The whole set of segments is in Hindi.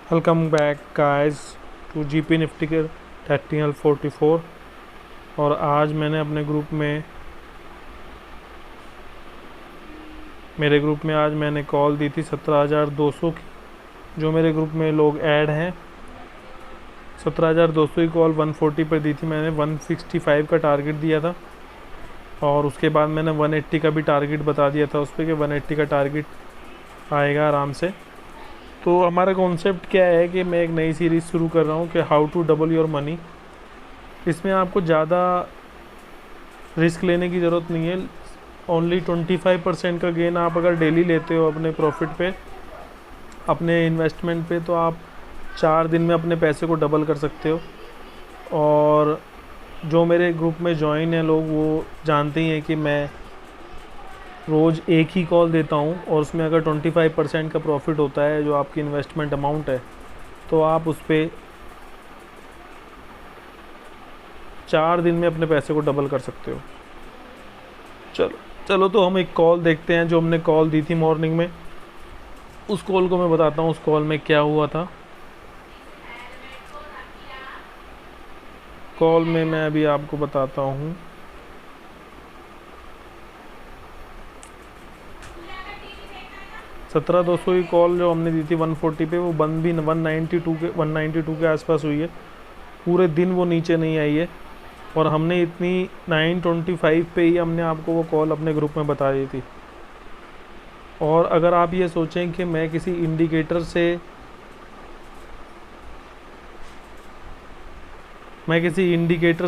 Welcome back guys to GP Nifty के टेक्निकल 44। और आज मैंने अपने ग्रुप में आज मैंने कॉल दी थी 17,200 की। जो मेरे ग्रुप में लोग ऐड हैं 17,200 की कॉल 140 पर दी थी मैंने। 165 का टारगेट दिया था और उसके बाद मैंने 180 का भी टारगेट बता दिया था उस पर कि 180 का टारगेट आएगा आराम से। तो हमारा कॉन्सेप्ट क्या है कि मैं एक नई सीरीज़ शुरू कर रहा हूँ कि how to double your money. इसमें आपको ज़्यादा रिस्क लेने की ज़रूरत नहीं है। ओनली 25% का गेन आप अगर डेली लेते हो अपने प्रॉफिट पे, अपने इन्वेस्टमेंट पे, तो आप 4 दिन में अपने पैसे को डबल कर सकते हो। और जो मेरे ग्रुप में ज्वाइन है लोग, वो जानते ही हैं कि मैं रोज़ एक ही कॉल देता हूँ और उसमें अगर 25% का प्रॉफिट होता है जो आपकी इन्वेस्टमेंट अमाउंट है, तो आप उस पर 4 दिन में अपने पैसे को डबल कर सकते हो। चलो तो हम एक कॉल देखते हैं जो हमने कॉल दी थी मॉर्निंग में। उस कॉल को मैं बताता हूँ उस कॉल में क्या हुआ था। कॉल में मैं अभी आपको बताता हूँ। सत्रह 200 की कॉल जो हमने दी थी 140 पे, वो बंद भी 192 के आसपास हुई है। पूरे दिन वो नीचे नहीं आई है और हमने इतनी 925 पे ही हमने आपको वो कॉल अपने ग्रुप में बता दी थी। और अगर आप ये सोचें कि मैं किसी इंडिकेटर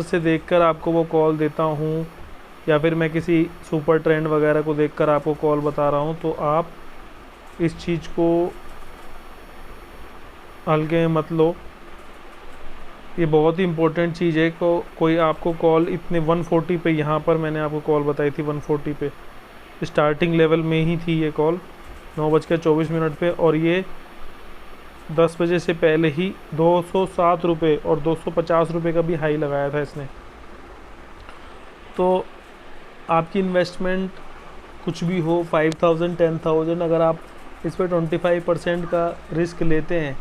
से देखकर आपको वो कॉल देता हूँ, या फिर मैं किसी सुपर ट्रेंड वगैरह को देखकर आपको कॉल बता रहा हूँ, तो आप इस चीज़ को हल्के में मत लो। ये बहुत ही इम्पोर्टेंट चीज़ है। कोई आपको कॉल इतने 140 पे, यहाँ पर मैंने आपको कॉल बताई थी 140 पे, स्टार्टिंग लेवल में ही थी ये कॉल 9:24 पे, और ये 10 बजे से पहले ही 207 रुपये और 250 रुपये का भी हाई लगाया था इसने। तो आपकी इन्वेस्टमेंट कुछ भी हो, 5,000 10,000, अगर आप इस पर 25% का रिस्क लेते हैं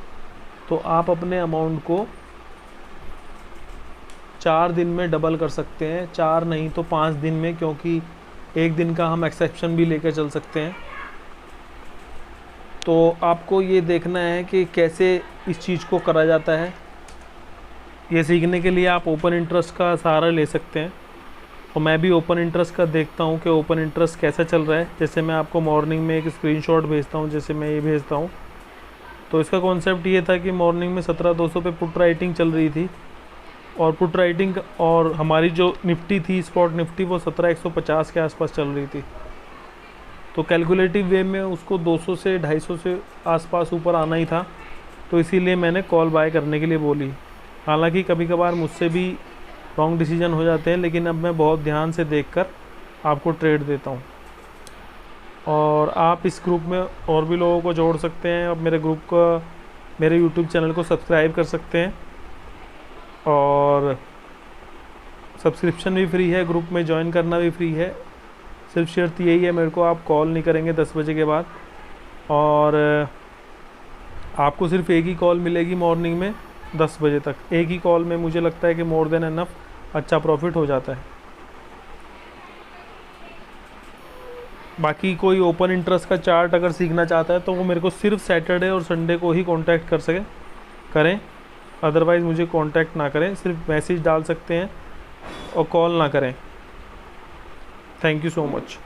तो आप अपने अमाउंट को 4 दिन में डबल कर सकते हैं। 4 नहीं तो 5 दिन में, क्योंकि एक दिन का हम एक्सेप्शन भी लेकर चल सकते हैं। तो आपको ये देखना है कि कैसे इस चीज़ को करा जाता है। ये सीखने के लिए आप ओपन इंटरेस्ट का सहारा ले सकते हैं, और मैं भी ओपन इंटरेस्ट का देखता हूँ कि ओपन इंटरेस्ट कैसा चल रहा है। जैसे मैं आपको मॉर्निंग में एक स्क्रीनशॉट भेजता हूँ, जैसे मैं ये भेजता हूँ। तो इसका कॉन्सेप्ट ये था कि मॉर्निंग में 17,200 पे पुट राइटिंग चल रही थी, और पुट राइटिंग और हमारी जो निफ्टी थी, स्पॉट निफ्टी, वो 17,150 के आसपास चल रही थी। तो कैलकुलेटिव वे में उसको 200 से 250 से आसपास ऊपर आना ही था, तो इसीलिए मैंने कॉल बाय करने के लिए बोली। हालांकि कभी कभार मुझसे भी रॉन्ग डिसीजन हो जाते हैं, लेकिन अब मैं बहुत ध्यान से देखकर आपको ट्रेड देता हूँ। और आप इस ग्रुप में और भी लोगों को जोड़ सकते हैं। अब मेरे यूट्यूब चैनल को सब्सक्राइब कर सकते हैं, और सब्सक्रिप्शन भी फ्री है, ग्रुप में ज्वाइन करना भी फ्री है। सिर्फ शर्त यही है, मेरे को आप कॉल नहीं करेंगे 10 बजे के बाद, और आपको सिर्फ एक ही कॉल मिलेगी मॉर्निंग में 10 बजे तक। एक ही कॉल में मुझे लगता है कि मोर देन एनफ अच्छा प्रॉफिट हो जाता है। बाकी कोई ओपन इंटरेस्ट का चार्ट अगर सीखना चाहता है तो वो मेरे को सिर्फ सैटरडे और संडे को ही कांटेक्ट करें, अदरवाइज़ मुझे कांटेक्ट ना करें। सिर्फ मैसेज डाल सकते हैं और कॉल ना करें। Thank you so much.